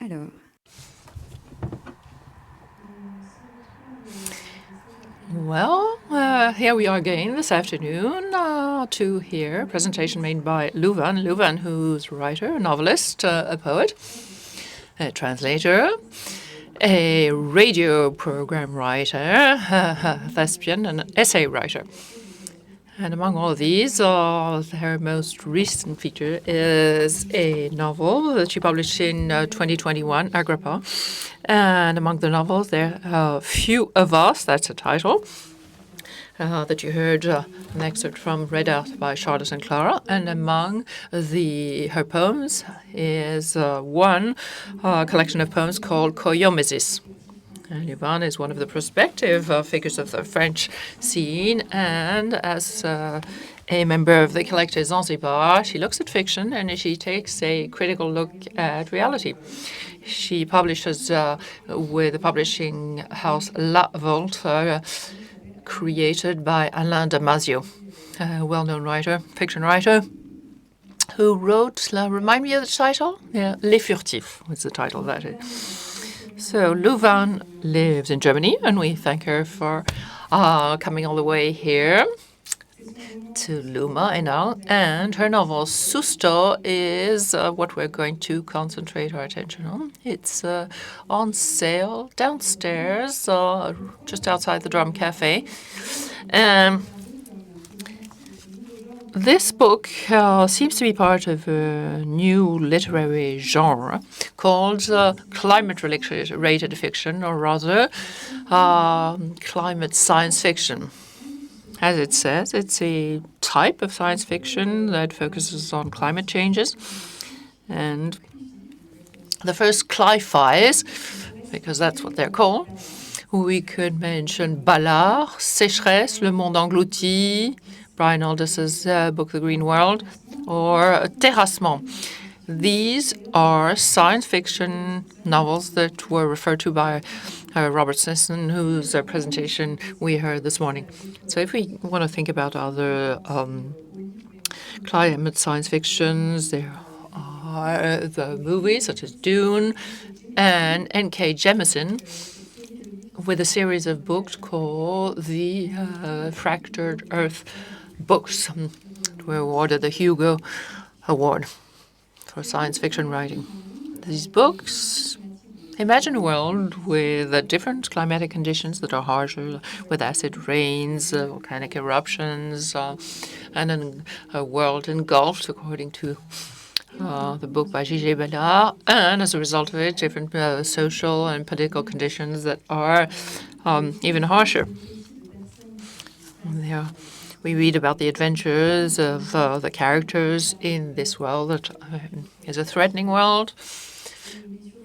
Alors. Well, here we are again this afternoon to hear a presentation made by Luvan. Luvan, who's a writer, a novelist, a poet, a translator, a radio program writer, a thespian, and an essay writer. And among all of these, her most recent feature is a novel that she published in 2021, Agrapha. And among the novels, there are Few of Us, that's a title, that you heard an excerpt from read out by Charlotte and Clara. And among her poems is one collection of poems called Koímêsis. And Luvan is one of the prospective figures of the French scene, and as a member of the collective Zanzibar, she looks at fiction and she takes a critical look at reality. She publishes with the publishing house La Volte, created by Alain Damasio, a well-known writer, fiction writer, who wrote, remind me of the title? Yeah, Les Furtifs was the title of that. So Luvan lives in Germany, and we thank her for coming all the way here to LUMA Arles. And her novel Susto is what we're going to concentrate our attention on. It's on sale downstairs, just outside the Drum Cafe. This book seems to be part of a new literary genre called climate-related fiction, or rather climate science fiction. As it says, it's a type of science fiction that focuses on climate changes. And the first cli-fis, because that's what they're called, we could mention Ballard, Sécheresse, Le Monde Englouti, Brian Aldiss's book, The Green World, or Terrassement. These are science fiction novels that were referred to by Robert Smithson, whose presentation we heard this morning. So if we want to think about other climate science fictions, there are the movies such as Dune and N.K. Jemisin, with a series of books called the Fractured Earth books, were awarded the Hugo Award for science fiction writing. These books imagine a world with different climatic conditions that are harsher, with acid rains, volcanic eruptions, and a world engulfed, according to the book by J.J. Ballard, and as a result of it, different social and political conditions that are even harsher. There we read about the adventures of the characters in this world that is a threatening world.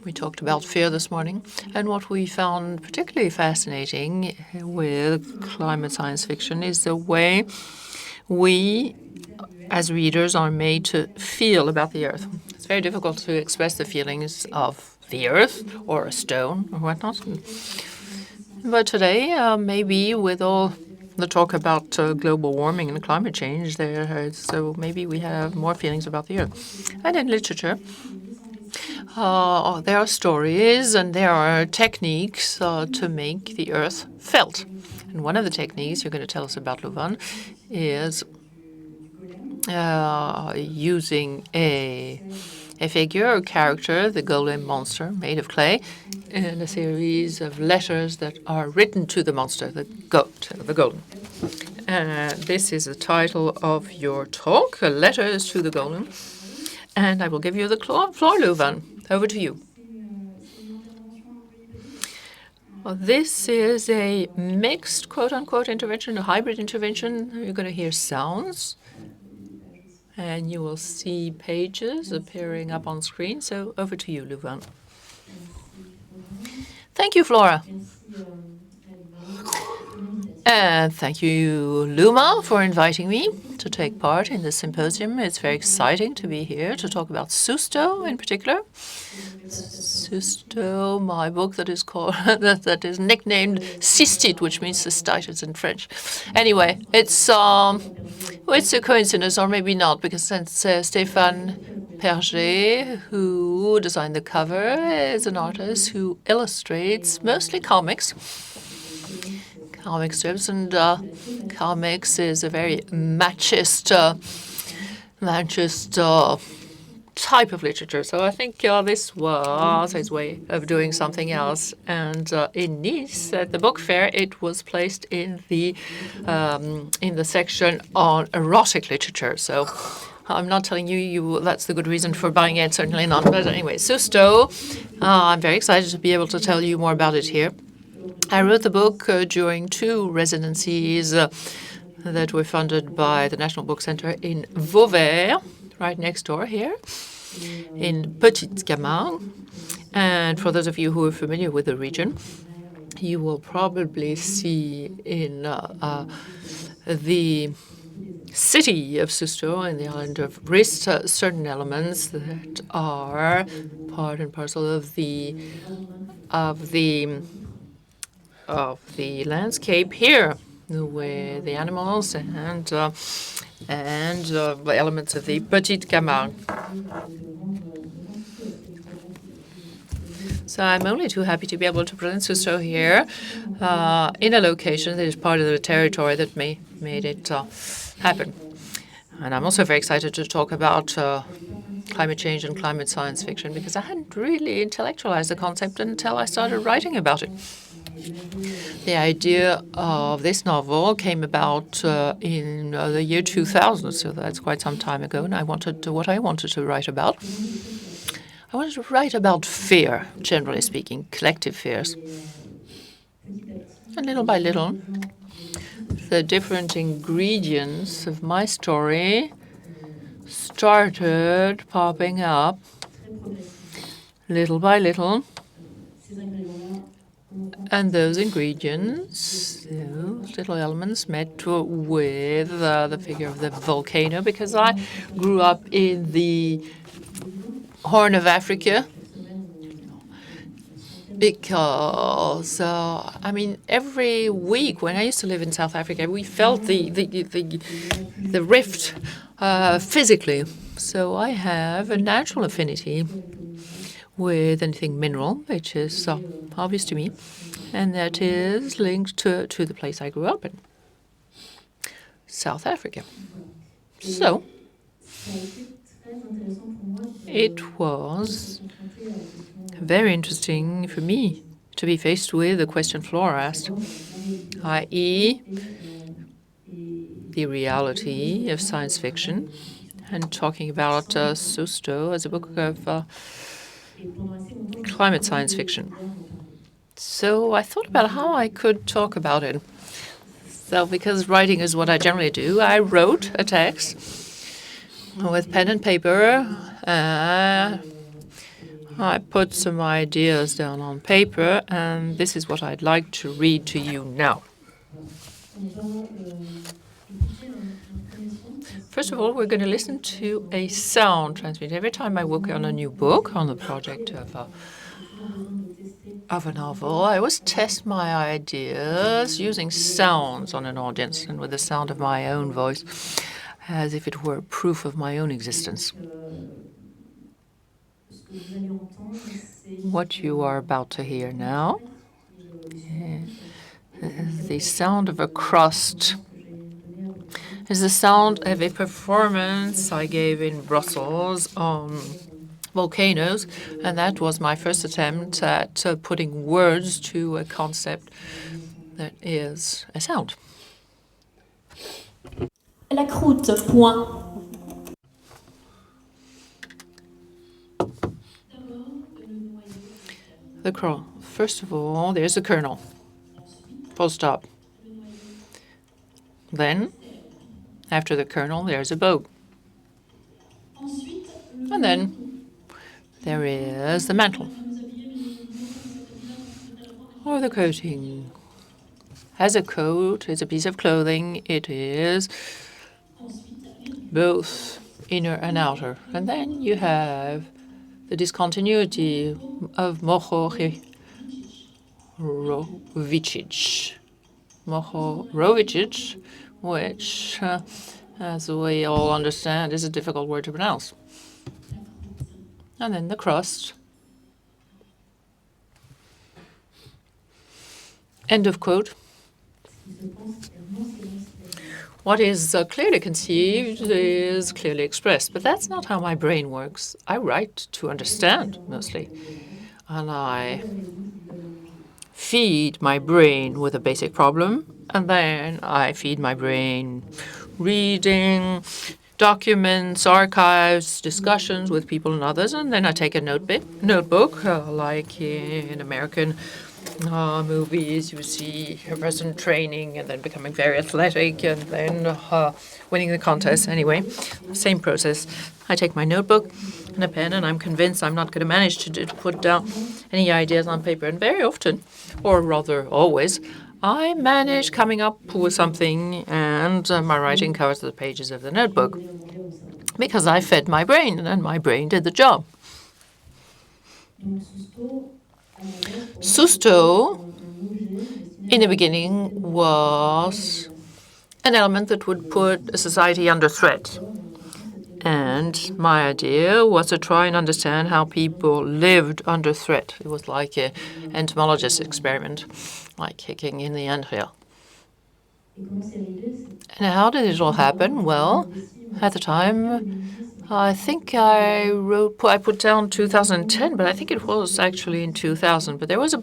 We talked about fear this morning, and what we found particularly fascinating with climate science fiction is the way we, as readers, are made to feel about the Earth. It's very difficult to express the feelings of the Earth or a stone or whatnot. But today, maybe with all the talk about global warming and climate change, so maybe we have more feelings about the Earth. And in literature, there are stories and there are techniques to make the Earth felt. And one of the techniques you're going to tell us about, Luvan, is using a figure, a character, the golem monster made of clay, and a series of letters that are written to the monster, the golem. This is the title of your talk, Letters to the Golem. And I will give you the floor, Luvan. Over to you. Well, this is a mixed, quote-unquote, intervention, a hybrid intervention. You're going to hear sounds, and you will see pages appearing up on screen. So over to you, Luvan. Thank you, Flora. And thank you, Luma, for inviting me to take part in this symposium. It's very exciting to be here to talk about Susto in particular. Susto, my book that is called that is nicknamed Cystite, which means cystitis in French. Anyway, it's a coincidence, or maybe not, because since Stéphane Gehry, who designed the cover, is an artist who illustrates mostly comic strips, and comics is a very machist type of literature. So I think this was his way of doing something else. And in Nice, at the book fair, it was placed in the section on erotic literature. So I'm not telling you that's the good reason for buying it, certainly not. But anyway, Susto, I'm very excited to be able to tell you more about it here. I wrote the book during 2 residencies that were funded by the National Book Center in Vauvert, right next door here, in Petite Camargue. And for those of you who are familiar with the region, you will probably see in the city of Susto in the island of Brest certain elements that are part and parcel of the landscape here, with the animals and the elements of the Petite Camargue. So I'm only too happy to be able to present Susto here in a location that is part of the territory that made it happen. And I'm also very excited to talk about climate change and climate science fiction, because I hadn't really intellectualized the concept until I started writing about it. The idea of this novel came about in the year 2000, so that's quite some time ago, and what I wanted to write about. I wanted to write about fear, generally speaking, collective fears. And little by little, the different ingredients of my story started popping up, little by little. And those ingredients, those little elements, met with the figure of the volcano, because I grew up in the Horn of Africa. Because, I mean, every week when I used to live in South Africa, we felt the rift physically. So I have a natural affinity with anything mineral, which is obvious to me, and that is linked to the place I grew up in, South Africa. So it was very interesting for me to be faced with the question Flora asked, i.e. the reality of science fiction, and talking about Susto as a book of climate science fiction. So I thought about how I could talk about it. So because writing is what I generally do, I wrote a text with pen and paper. I put some ideas down on paper, and this is what I'd like to read to you now. First of all, we're going to listen to a sound transmitted. Every time I work on a new book, on the project of a novel, I always test my ideas using sounds on an audience and with the sound of my own voice, as if it were proof of my own existence. What you are about to hear now is the sound of a crust. Is the sound of a performance I gave in Brussels on volcanoes, and that was my first attempt at putting words to a concept that is a sound. La croûte, point. The kernel. First of all, there's the kernel. Full stop. Then, after the kernel, there's a boat. And then there is the mantle, or the coating. As a coat, it's a piece of clothing. It is both inner and outer. And then you have the discontinuity of Mohorovičić, which, as we all understand, is a difficult word to pronounce. And then the crust. End of quote. What is clearly conceived is clearly expressed, but that's not how my brain works. I write to understand, mostly. And I feed my brain with a basic problem, and then I feed my brain reading, documents, archives, discussions with people and others, and then I take a notebook, like in American movies, you see a person training and then becoming very athletic and then winning the contest. Anyway, same process. I take my notebook and a pen, and I'm convinced I'm not going to manage to put down any ideas on paper. And very often, or rather always, I manage coming up with something, and my writing covers the pages of the notebook because I fed my brain, and my brain did the job. Susto, in the beginning, was an element that would put a society under threat. And my idea was to try and understand how people lived under threat. It was like an entomologist experiment, like kicking in the anthill. And how did it all happen? Well, at the time, I think I put down 2010, but I think it was actually in 2000. But there was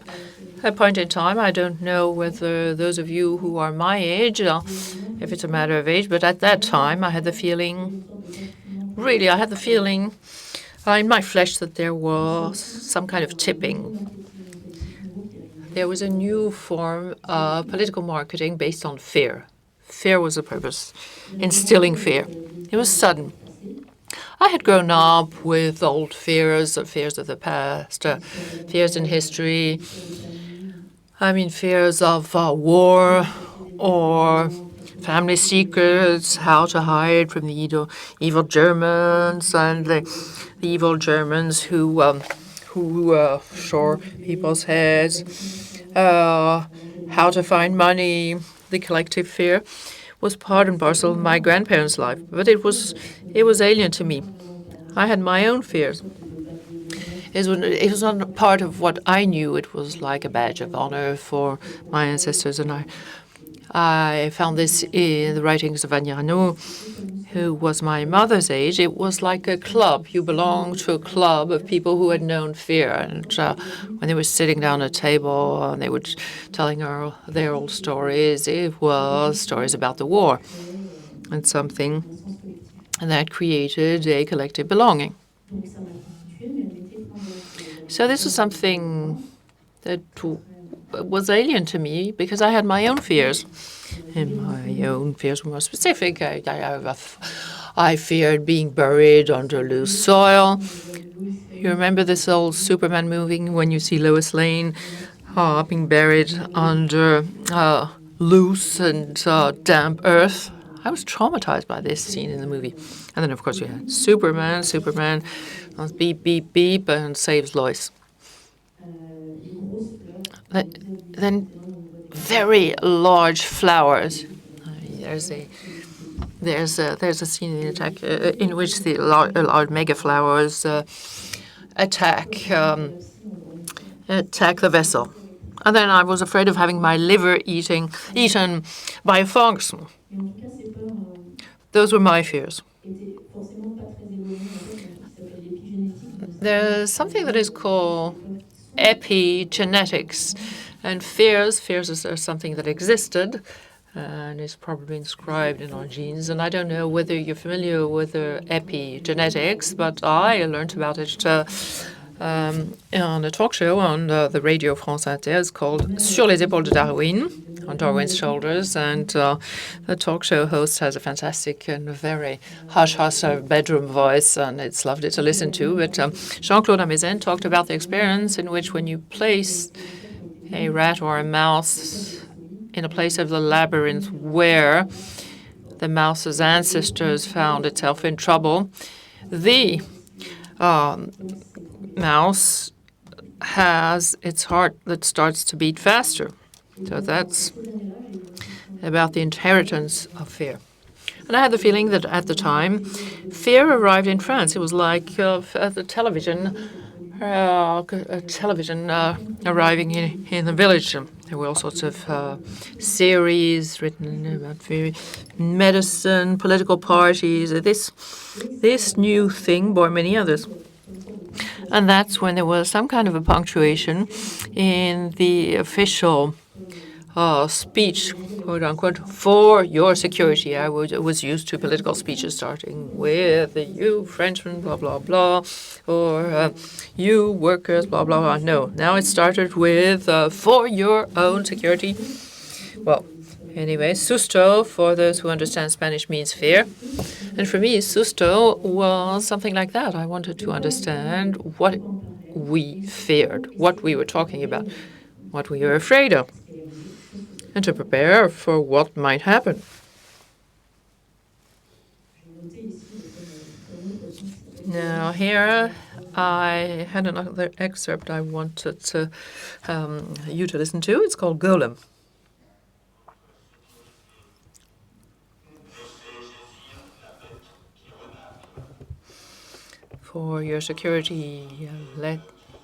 a point in time, I don't know whether those of you who are my age, if it's a matter of age, but at that time I had the feeling, in my flesh that there was some kind of tipping. There was a new form of political marketing based on fear. Fear was the purpose, instilling fear. It was sudden. I had grown up with old fears of the past, fears in history. I mean, fears of war or family secrets, how to hide from the evil Germans, and the evil Germans who shore people's heads, how to find money. The collective fear was part and parcel of my grandparents' life, but it was alien to me. I had my own fears. It was not part of what I knew. It was like a badge of honor for my ancestors, and I found this in the writings of Agnano, who was my mother's age. It was like a club. You belonged to a club of people who had known fear. And when they were sitting down at a table and they were telling their old stories, it was stories about the war and something that created a collective belonging. So this was something that was alien to me because I had my own fears. And my own fears were more specific. I feared being buried under loose soil. You remember this old Superman movie when you see Lois Lane being buried under loose and damp earth? I was traumatized by this scene in the movie. And then, of course, you had Superman. Superman beep, beep, beep, and saves Lois. Then very large flowers. There's a scene in the attack in which the large mega flowers attack the vessel. And then I was afraid of having my liver eaten by a fox. Those were my fears. There's something that is called epigenetics, and fears are something that existed and is probably inscribed in our genes. And I don't know whether you're familiar with epigenetics, but I learned about it on a talk show on the radio France Inter. It's called Sur les épaules de Darwin, on Darwin's shoulders. And the talk show host has a fantastic and very hush-hush bedroom voice, and it's lovely to listen to. But Jean-Claude Amezen talked about the experience in which when you place a rat or a mouse in a place of the labyrinth where the mouse's ancestors found itself in trouble, the mouse has its heart that starts to beat faster. So that's about the inheritance of fear. And And I had the feeling that at the time, fear arrived in France. It was like the television, arriving in the village. There were all sorts of series written about medicine, political parties. This new thing bore many others. And that's when there was some kind of a punctuation in the official speech, quote unquote, for your security. I was used to political speeches starting with you Frenchmen, blah, blah, blah, or you workers, blah, blah, blah. No, now it started with for your own security. Well, anyway, Susto, for those who understand Spanish, means fear. And for me, Susto was something like that. I wanted to understand what we feared, what we were talking about, what we were afraid of, and to prepare for what might happen. Now here I had another excerpt I wanted you to listen to. It's called Golem. For your security, let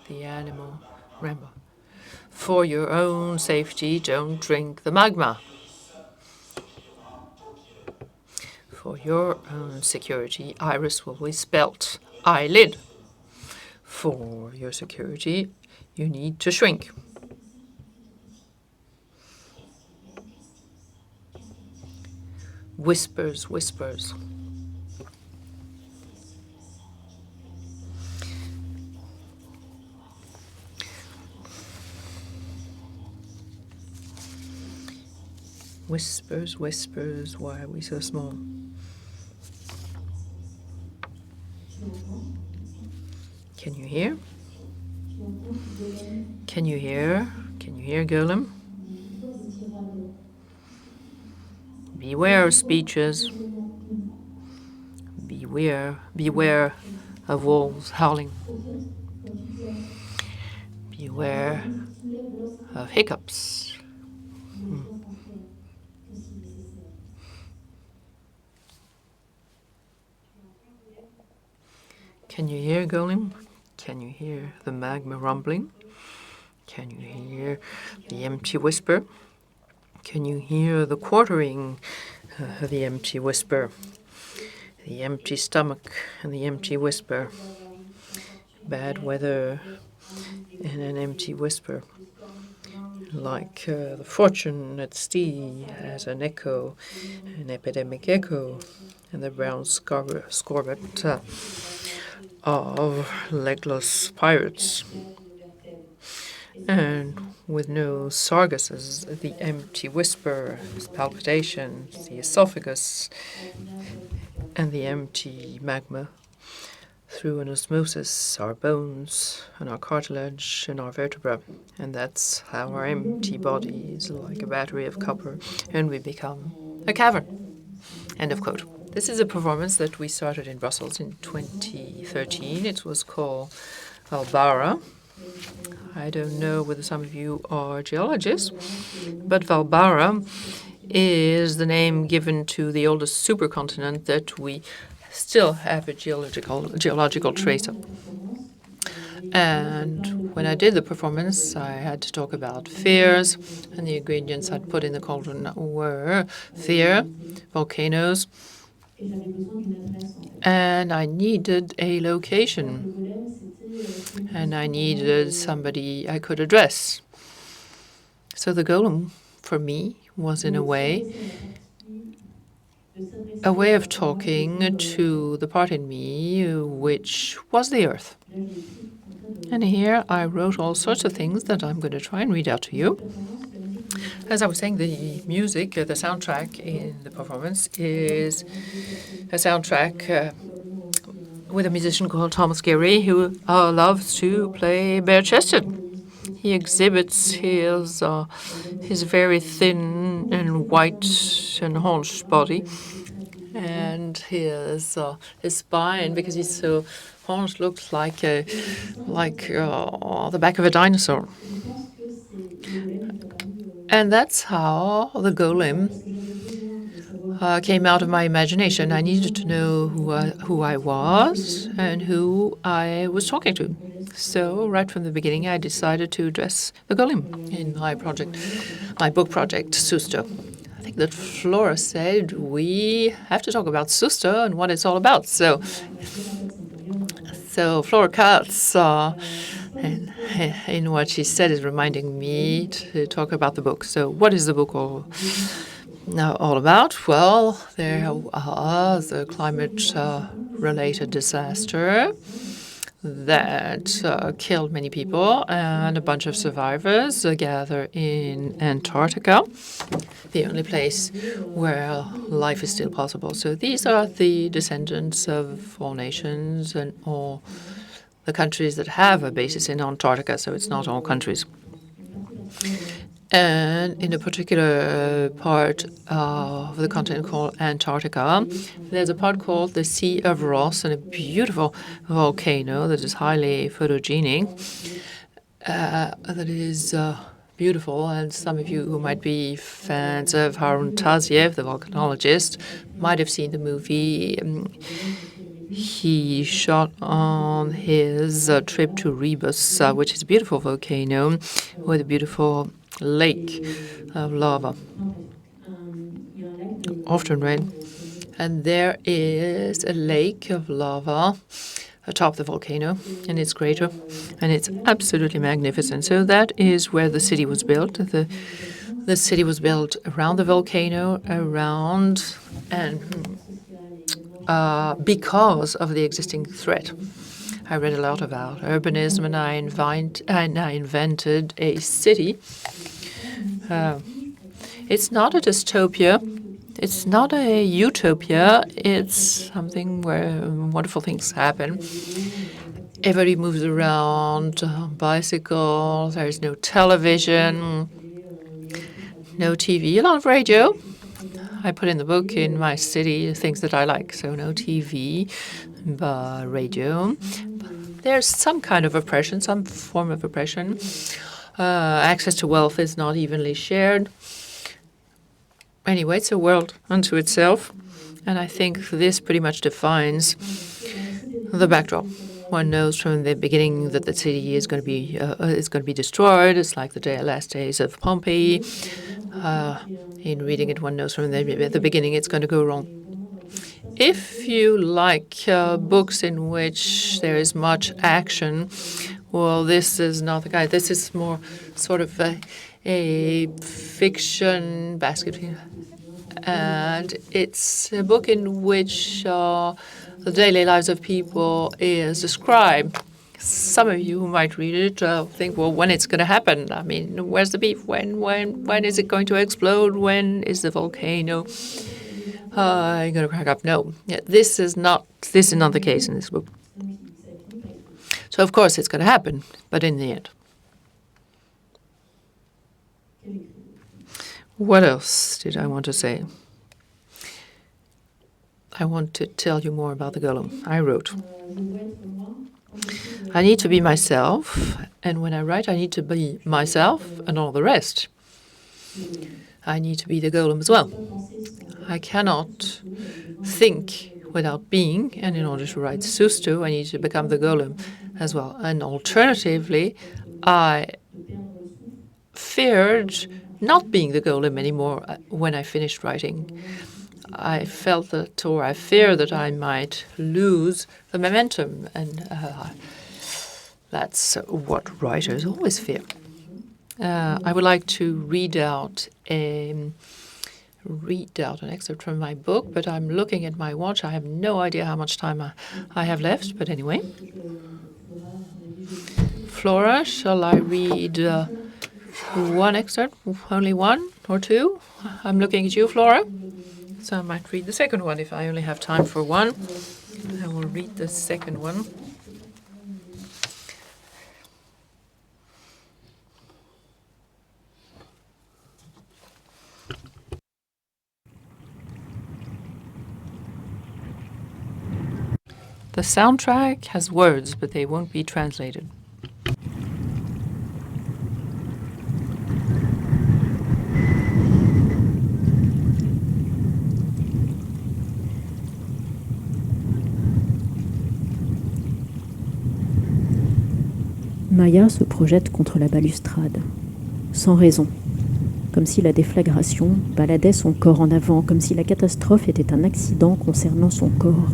the animal ramble. For your own safety, don't drink the magma. For your own security, iris will be spelt eyelid. For your security, you need to shrink. Whispers, whispers. Whispers, whispers, why are we so small? Can you hear? Can you hear? Can you hear, Golem? Beware of speeches. Beware of wolves howling. Beware of hiccups. Can you hear, Golem? Can you hear the magma rumbling? Can you hear the empty whisper? Can you hear the quartering of the empty whisper? The empty stomach and the empty whisper. Bad weather and an empty whisper. Like the fortune at sea as an echo, an epidemic echo, and the brown scorbut of legless pirates. And with no sargasses, the empty whisper, palpitations, the esophagus, and the empty magma. Through an osmosis, our bones and our cartilage and our vertebra. And that's how our empty body is like a battery of copper, and we become a cavern. End of quote. This is a performance that we started in Brussels in 2013. It was called Valbara. I don't know whether some of you are geologists, but Valbara is the name given to the oldest supercontinent that we still have a geological trace of. And when I did the performance, I had to talk about fears, and the ingredients I'd put in the cauldron were fear, volcanoes, and I needed a location, and I needed somebody I could address. So the golem, for me, was in a way of talking to the part in me which was the earth. And here I wrote all sorts of things that I'm going to try and read out to you. As I was saying, the music, the soundtrack in the performance is a soundtrack with a musician called Frank Gehry, who loves to play bare-chested. He exhibits his very thin and white and haunched body, and his spine, because he's so haunched, looks like the back of a dinosaur. And that's how the golem came out of my imagination. I needed to know who I was and who I was talking to. So right from the beginning, I decided to address the golem in my book project, Susto. I think that Flora said we have to talk about Susto and what it's all about. So Flora Katz, in what she said, is reminding me to talk about the book. So what is the book all about? Well, there was a climate-related disaster that killed many people, and a bunch of survivors gather in Antarctica, the only place where life is still possible. So these are the descendants of all nations and all the countries that have a basis in Antarctica, so it's not all countries. And in a particular part of the continent called Antarctica, there's a part called the Sea of Ross, and a beautiful volcano that is highly photogenic, that is beautiful. And some of you who might be fans of Harun Taziev, the volcanologist, might have seen the movie he shot on his trip to Rebus, which is a beautiful volcano with a beautiful lake of lava, often rain. And there is a lake of lava atop the volcano and its crater, and it's absolutely magnificent. So that is where the city was built. The city was built around the volcano, because of the existing threat. I read a lot about urbanism, and I invented a city. It's not a dystopia. It's not a utopia. It's something where wonderful things happen. Everybody moves around on bicycles. There's no television, no TV, a lot of radio. I put in the book, in my city, things that I like. So no TV, but radio. There's some kind of oppression, some form of oppression. Access to wealth is not evenly shared. Anyway, it's a world unto itself. And I think this pretty much defines the backdrop. One knows from the beginning that the city is going to be destroyed. It's like the last days of Pompeii. In reading it, one knows from the beginning it's going to go wrong. If you like books in which there is much action, well, this is not the guide. This is more sort of a fiction basket. And it's a book in which the daily lives of people is described. Some of you who might read it think, well, when it's going to happen? I mean, where's the beef? When is it going to explode? When is the volcano going to crack up? No, this is not the case in this book. So of course it's going to happen, but in the end. What else did I want to say? I want to tell you more about the golem. I wrote, I need to be myself, and when I write, I need to be myself and all the rest. I need to be the golem as well. I cannot think without being, and in order to write Susto, I need to become the golem as well. And alternatively, I feared not being the golem anymore when I finished writing. I felt that, or I fear that I might lose the momentum, and that's what writers always fear. I would like to read out an excerpt from my book, but I'm looking at my watch. I have no idea how much time I have left, but anyway. Flora, shall I read one excerpt? Only one or two? I'm looking at you, Flora. So I might read the second one if I only have time for one. I will read the second one. The soundtrack has words, but they won't be translated. Maya se projette contre la balustrade, sans raison, comme si la déflagration baladait son corps en avant, comme si la catastrophe était un accident concernant son corps.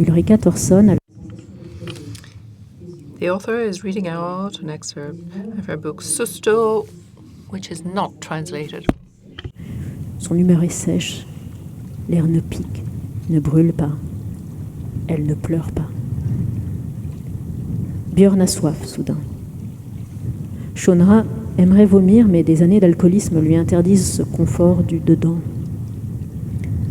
Ulrika Thorson. The author is reading out an excerpt of her book Susto, which is not translated. Son humeur est sèche, l'air ne pique, ne brûle pas, elle ne pleure pas. Björn a soif, soudain. Shonra aimerait vomir, mais des années d'alcoolisme lui interdisent ce confort du dedans.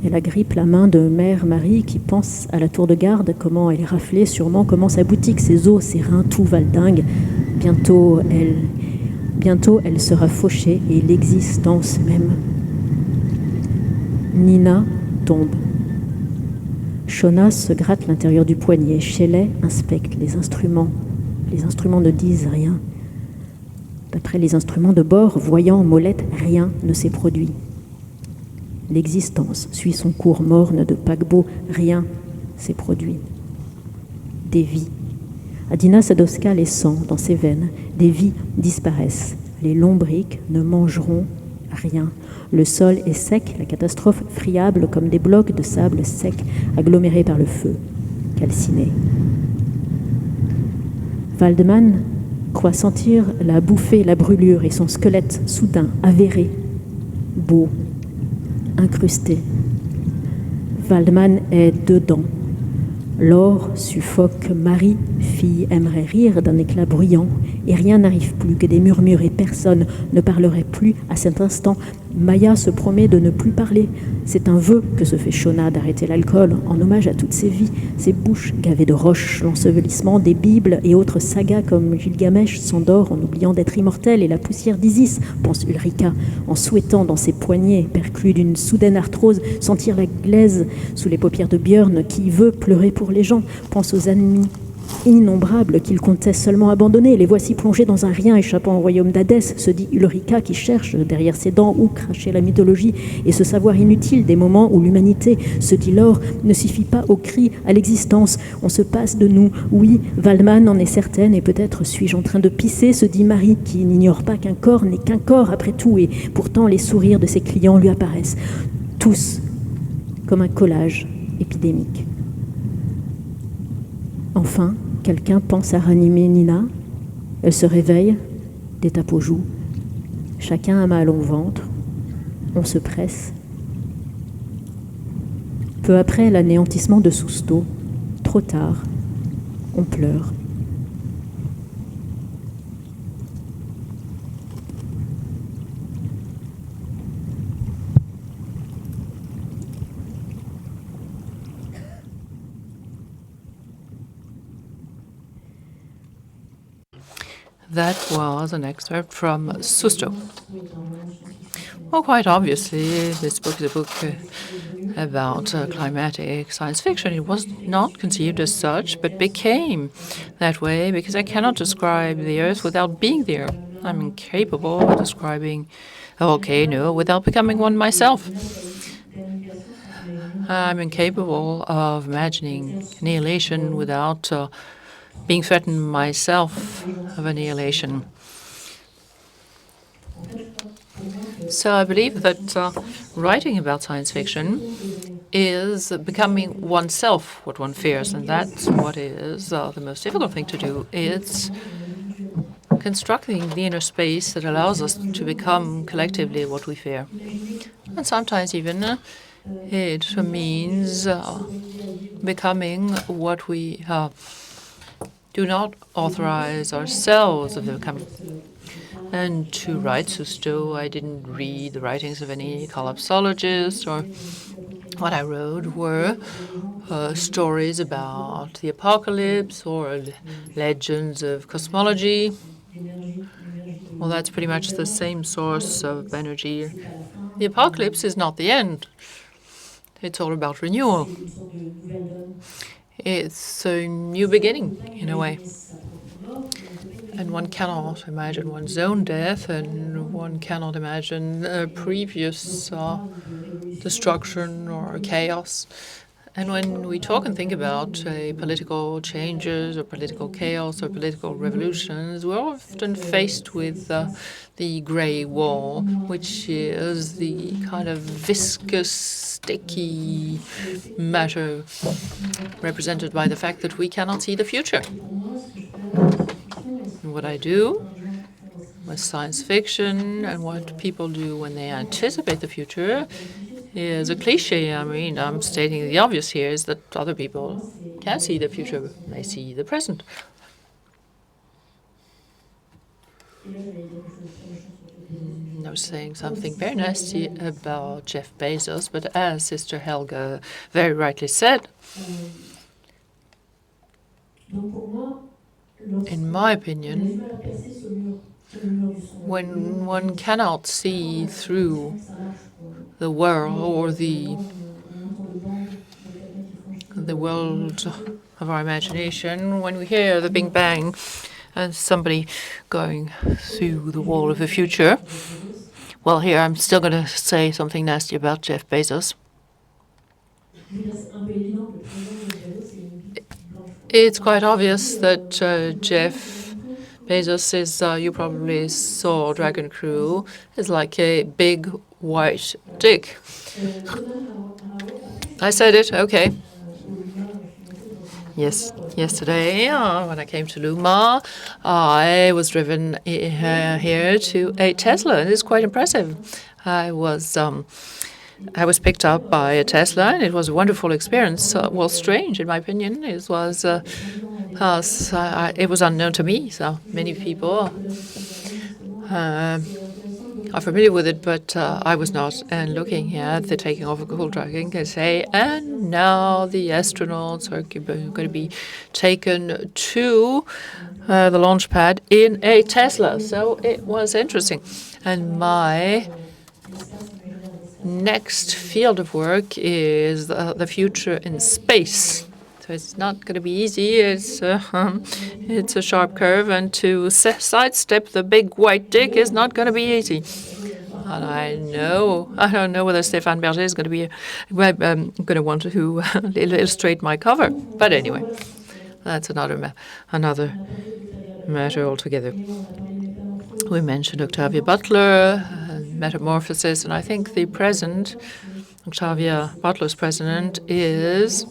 Elle agrippe la main de mère Marie qui pense à la tour de garde, comment elle est raflée, sûrement comment sa boutique, ses os, ses reins, tout valdingue. Bientôt elle sera fauchée et l'existence même. Nina tombe. Shona se gratte l'intérieur du poignet. Shelley inspecte les instruments. Les instruments ne disent rien. D'après les instruments de bord, voyant, molette, rien ne s'est produit. L'existence suit son cours morne de paquebot, rien s'est produit. Des vies. Adina Sadowska les sent dans ses veines, des vies disparaissent. Les lombrics ne mangeront rien. Le sol est sec, la catastrophe friable comme des blocs de sable sec agglomérés par le feu, calcinés. Waldman croit sentir la bouffée, la brûlure et son squelette soudain, avéré, beau, incrusté. Waldman est dedans. L'or suffoque Marie, fille aimerait rire d'un éclat bruyant, et rien n'arrive plus que des murmures, et personne ne parlerait plus à cet instant. Maya se promet de ne plus parler. C'est un vœu que se fait Shona d'arrêter l'alcool, en hommage à toutes ses vies, ses bouches gavées de roches, l'ensevelissement des bibles et autres sagas comme Gilgamesh s'endort en oubliant d'être immortel, et la poussière d'Isis, pense Ulrika, en souhaitant dans ses poignets, perclus d'une soudaine arthrose, sentir la glaise sous les paupières de Björn, qui veut pleurer pour les gens, pense aux ennemis innombrables qu'il comptait seulement abandonner. Les voici plongés dans un rien échappant au royaume d'Hadès, se dit Ulrika qui cherche derrière ses dents où cracher la mythologie et ce savoir inutile des moments où l'humanité, se dit l'or, ne suffit pas au cri à l'existence. On se passe de nous. Oui, Waldman en est certaine et peut-être suis-je en train de pisser, se dit Marie qui n'ignore pas qu'un corps n'est qu'un corps après tout, et pourtant les sourires de ses clients lui apparaissent. Tous comme un collage épidémique. Enfin, quelqu'un pense à ranimer Nina. Elle se réveille, des tapes aux joues. Chacun a mal au ventre. On se presse. Peu après l'anéantissement de Susto, trop tard, on pleure. That was an excerpt from Susto. Well, quite obviously, this book is a book about climatic science fiction. It was not conceived as such, but became that way because I cannot describe the Earth without being there. I'm incapable of describing a volcano without becoming one myself. I'm incapable of imagining annihilation without being threatened myself of annihilation. So I believe that writing about science fiction is becoming oneself what one fears, and that's what is the most difficult thing to do. It's constructing the inner space that allows us to become collectively what we fear. And sometimes even it means becoming what we do not authorize ourselves of becoming. And to write Susto, I didn't read the writings of any collapsologist, or what I wrote were stories about the apocalypse or legends of cosmology. Well, that's pretty much the same source of energy. The apocalypse is not the end. It's all about renewal. It's a new beginning, in a way. And one cannot imagine one's own death, and one cannot imagine a previous destruction or chaos. And when we talk and think about political changes or political chaos or political revolutions, we're often faced with the grey wall, which is the kind of viscous, sticky matter represented by the fact that we cannot see the future. And what I do with science fiction and what people do when they anticipate the future is a cliche. I mean, I'm stating the obvious here is that other people can't see the future. They see the present. I was saying something very nasty about Jeff Bezos, but as Sister Helga very rightly said, in my opinion, when one cannot see through the world or the world of our imagination, when we hear the Big Bang and somebody going through the wall of the future, well, here I'm still going to say something nasty about Jeff Bezos. It's quite obvious that Jeff Bezos is, you probably saw Dragon Crew, is like a big white dick. I said it, okay. Yes, yesterday when I came to LUMA, I was driven here to a Tesla, and it's quite impressive. I was picked up by a Tesla, and it was a wonderful experience. Well, strange in my opinion. It was unknown to me, so many people are familiar with it, but I was not. And looking here at the taking off of cool dragon, can say, and now the astronauts are going to be taken to the launch pad in a Tesla. So it was interesting. And my next field of work is the future in space. So it's not going to be easy. It's a sharp curve, and to sidestep the big white dick is not going to be easy. And I don't know whether Stéphane Berger is going to be going to want to illustrate my cover. But anyway, that's another matter altogether. We mentioned Octavia Butler, Metamorphosis, and I think the present, Octavia Butler's present, is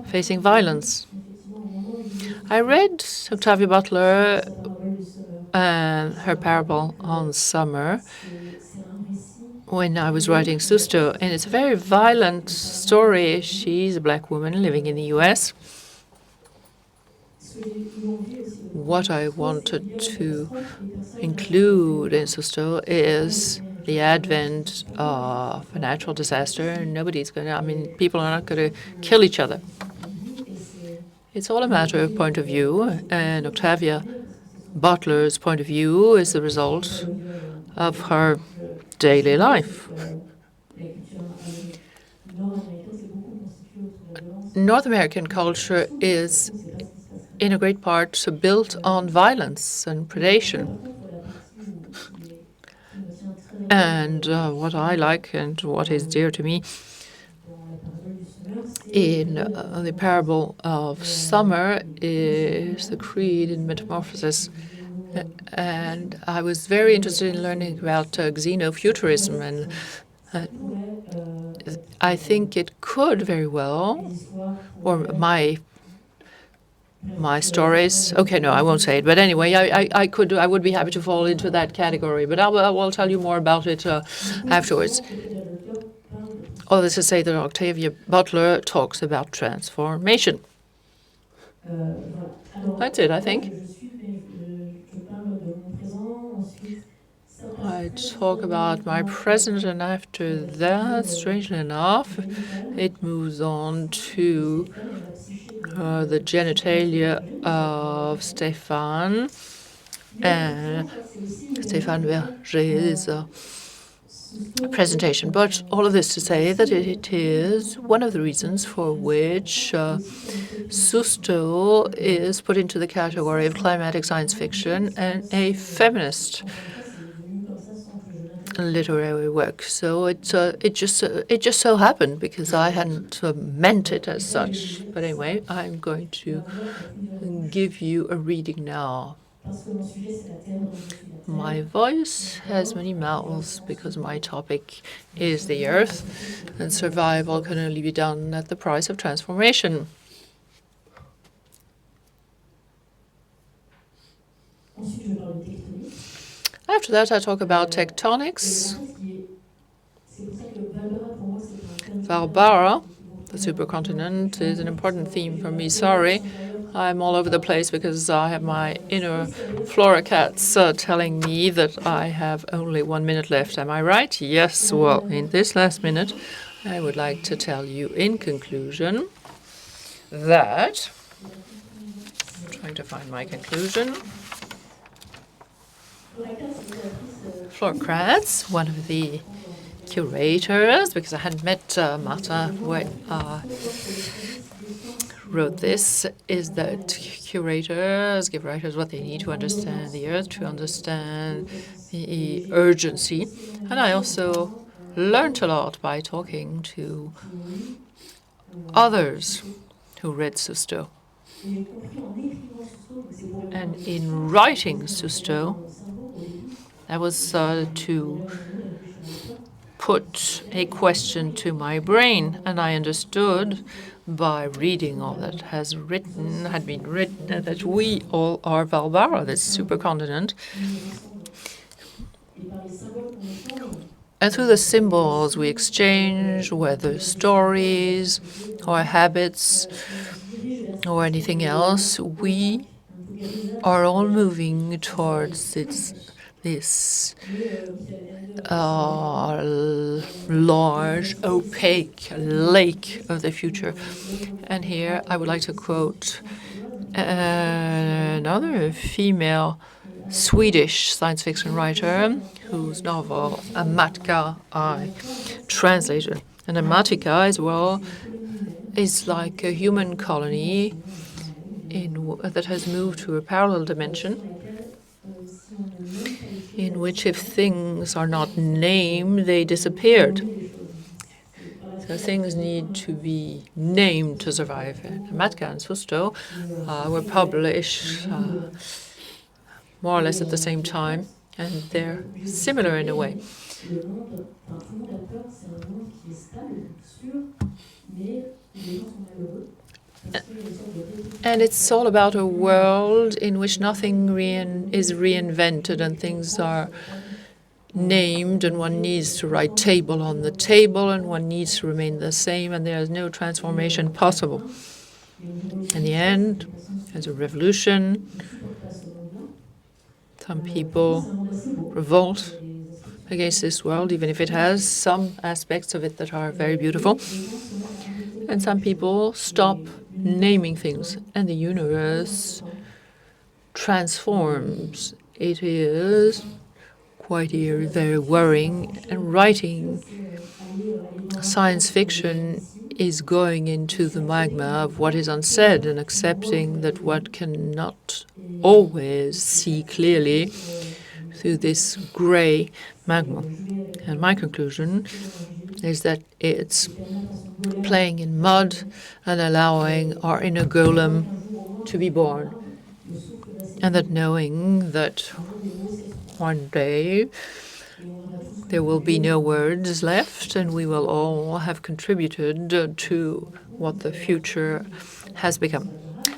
facing violence. I read Octavia Butler and her parable on summer when I was writing Susto, and it's a very violent story. She's a black woman living in the US. What I wanted to include in Susto is the advent of a natural disaster, and people are not going to kill each other. It's all a matter of point of view, and Octavia Butler's point of view is the result of her daily life. North American culture is, in a great part, built on violence and predation. And what I like and what is dear to me in the parable of summer is the creed in Metamorphosis. And I was very interested in learning about xenofuturism, and I think it could very well, or my stories. Okay, no, I won't say it. But anyway, I would be happy to fall into that category. But I will tell you more about it afterwards. All this to say that Octavia Butler talks about transformation. That's it, I think. I talk about my present, and after that, strangely enough, it moves on to the genitalia of Stéphane Berger's presentation. But all of this to say that it is one of the reasons for which Susto is put into the category of climatic science fiction and a feminist literary work. So it just so happened because I hadn't meant it as such. But anyway, I'm going to give you a reading now. My voice has many mouths because my topic is the earth, and survival can only be done at the price of transformation. After that, I talk about tectonics. Valbara, the supercontinent, is an important theme for me. Sorry, I'm all over the place because I have my inner flora cats telling me that I have only 1 minute left. Am I right? Yes. Well, in this last minute, I would like to tell you in conclusion that... I'm trying to find my conclusion. Flora Kratz, one of the curators, because I hadn't met Marta when I wrote this, is that curators give writers what they need to understand the earth, to understand the urgency. And I also learned a lot by talking to others who read Susto. And in writing Susto, that was to put a question to my brain, and I understood by reading all that had been written, that we all are Valbara, this supercontinent. And through the symbols we exchange, whether stories or habits or anything else, we are all moving towards this large, opaque lake of the future. And here I would like to quote another female Swedish science fiction writer whose novel Amatka I translated. And Amatka as well is like a human colony that has moved to a parallel dimension, in which if things are not named, they disappeared. So things need to be named to survive. And Amatka and Susto were published more or less at the same time, and they're similar in a way. And it's all about a world in which nothing is reinvented and things are named, and one needs to write table on the table, and one needs to remain the same, and there is no transformation possible. In the end, there's a revolution. Some people revolt against this world, even if it has some aspects of it that are very beautiful. And some people stop naming things, and the universe transforms. It is quite very worrying, and writing science fiction is going into the magma of what is unsaid and accepting that what cannot always see clearly through this gray magma. And my conclusion is that it's playing in mud and allowing our inner golem to be born. And that knowing that one day there will be no words left and we will all have contributed to what the future has become.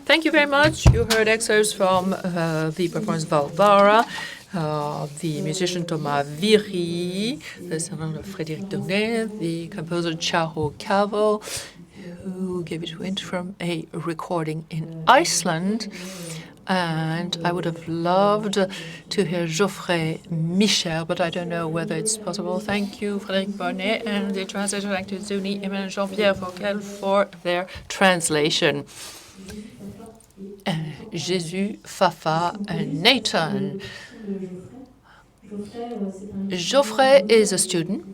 Thank you very much. You heard excerpts from the performance Valbara, the musician Thomas Gehry, the singer Frédéric Donnet, the composer Charo Cavo, who gave it wind from a recording in Iceland. And I would have loved to hear Geoffrey Michel, but I don't know whether it's possible. Thank you, Frédéric Bonnet, and the translator, thank to Zuni, Emmanuel Jean-Pierre Fauquel for their translation. Jesus, Fafa, and Nathan. Geoffrey is a student.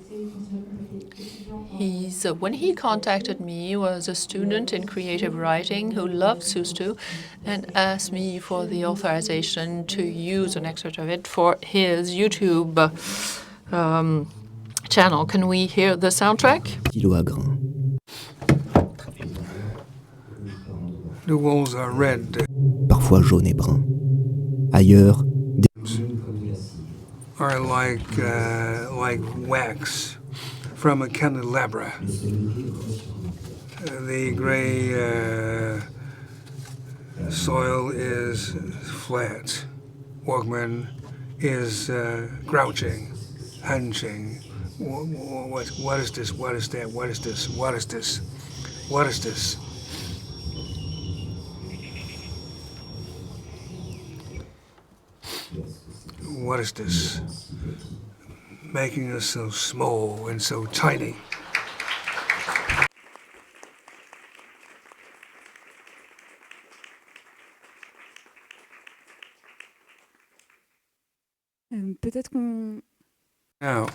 When he contacted me, was a student in creative writing who loved Susto and asked me for the authorization to use an excerpt of it for his YouTube channel. Can we hear the soundtrack? Stylo à grain. The walls are red. Parfois jaune et brun. Ailleurs, Are like wax from a candelabra. The gray soil is flat. Workman is crouching, hunching. What is this? What is that? What is this? What is this? What is this? What is this? Making us so small and so tiny. Peut-être qu'on... Now,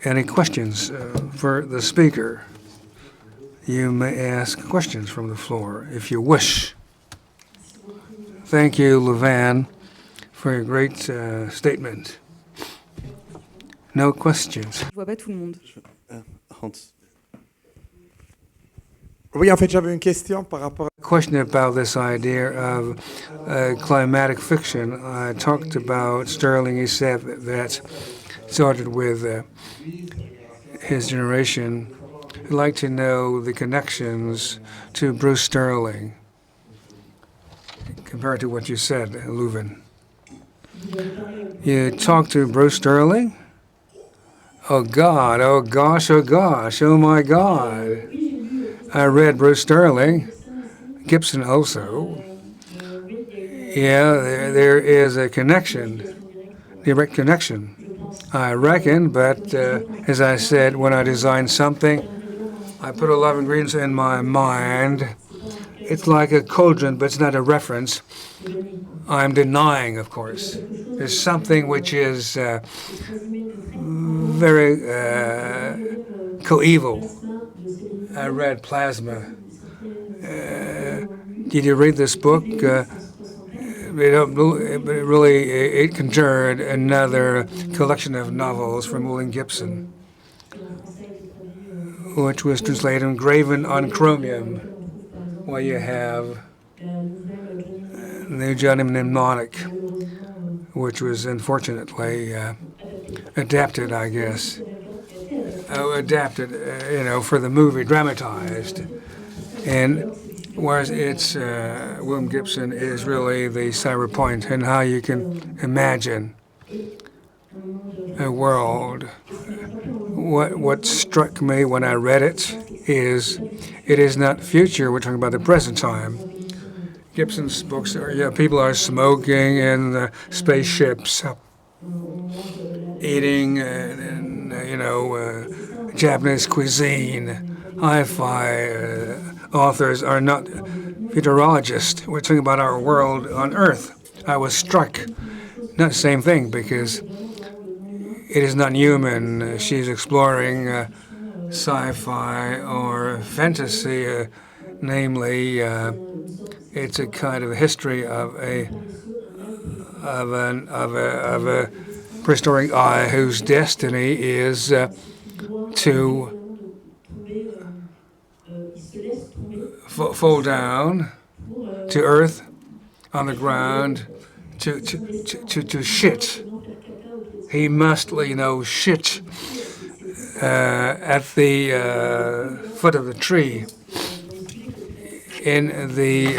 any questions for the speaker? You may ask questions from the floor if you wish. Thank you, Luvan, for your great statement. No questions. Je vois pas tout le monde. Hans. Oui, en fait, j'avais une question par rapport à... Question about this idea of climatic fiction. I talked about Sterling. He said that started with his generation. I'd like to know the connections to Bruce Sterling compared to what you said, Leuven. You talked to Bruce Sterling? Oh God, oh gosh, oh gosh, oh my God. I read Bruce Sterling, Gibson also. Yeah, there is a connection, direct connection, I reckon, but as I said, when I design something, I put a lot of ingredients in my mind. It's like a cauldron, but it's not a reference. I'm denying, of course. There's something which is very coeval. I read Plasma. Did you read this book? It conjured another collection of novels from William Gibson, which was translated and graven on chromium, where you have the Johnny Mnemonic, which was unfortunately adapted, I guess. Adapted, for the movie, dramatized. And whereas it's William Gibson is really the cyber point and how you can imagine a world. What struck me when I read it is not future. We're talking about the present time. Gibson's books are people are smoking in spaceships, eating Japanese cuisine. Hi-fi authors are not futurologists. We're talking about our world on Earth. I was struck, not the same thing, because it is not human. She's exploring sci-fi or fantasy, namely, it's a kind of a history of a prehistoric eye whose destiny is to fall down to earth on the ground to shit. He must, shit at the foot of the tree. In the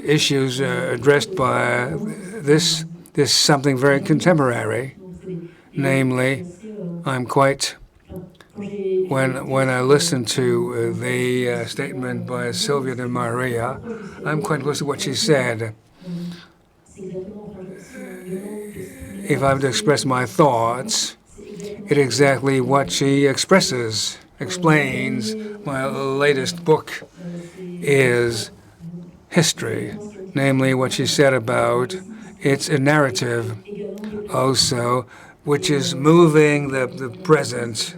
issues addressed by this something very contemporary, namely, I'm quite. When I listen to the statement by Sylvia de Maria, I'm quite close to what she said. If I have to express my thoughts, it's exactly what she explains. My latest book is history, namely what she said about it's a narrative also, which is moving the present.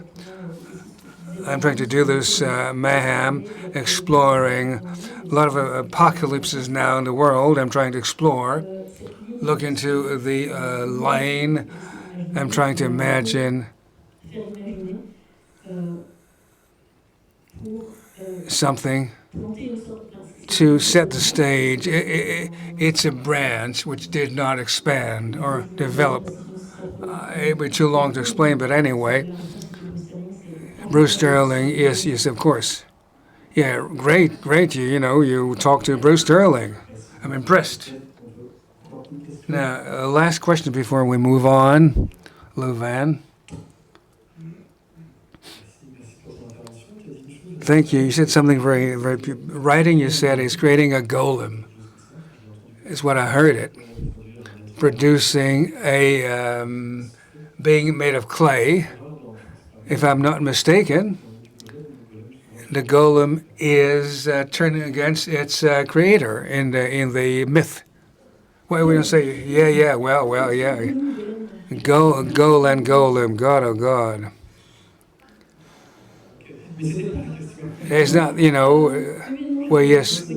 I'm trying to do this mayhem, exploring a lot of apocalypses now in the world. I'm trying to explore, look into the line I'm trying to imagine something to set the stage. It's a branch which did not expand or develop. It would be too long to explain, but anyway, Bruce Sterling, yes, of course. Yeah, great. You talked to Bruce Sterling. I'm impressed. Now, last question before we move on, Luvan. Thank you. You said something very, very. Writing, you said, is creating a golem. Is what I heard it. Producing a being made of clay. If I'm not mistaken, the golem is turning against its creator in the myth. What are we gonna say? Yeah. Well, yeah. Golem, God, oh God. It's not, well, yes.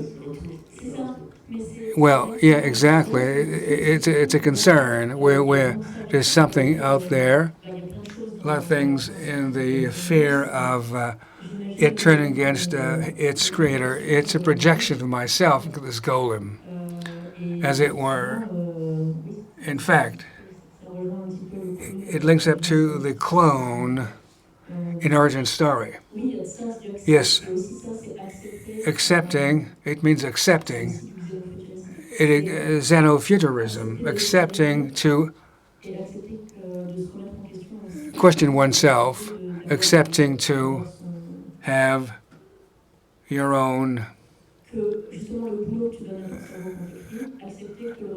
Well, yeah, exactly. It's a concern where there's something out there, a lot of things in the fear of it turning against its creator. It's a projection of myself, this golem, as it were. In fact, it links up to the clone in Origin Story. Yes, accepting, it means accepting. It is xenofuturism, accepting to question oneself, accepting to have your own,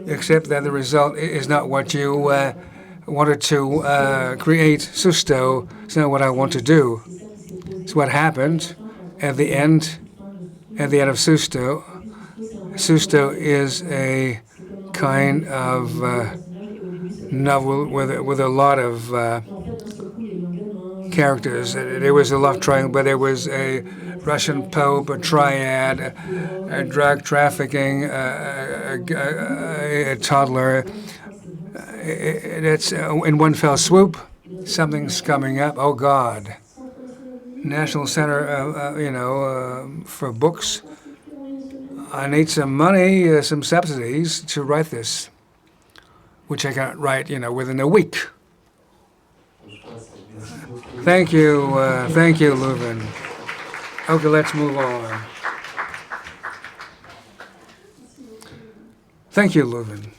accept that the result is not what you wanted to create. Susto, it's not what I want to do. It's what happened at the end of Susto. Susto is a kind of novel with a lot of characters. There was a love triangle, but there was a Russian pope, a triad, a drug trafficking, a toddler. It's in one fell swoop. Something's coming up. Oh God! National Center, for books. I need some money, some subsidies to write this, which I can write, within a week. Thank you, Luvan. Okay, let's move on. Thank you, Luvan.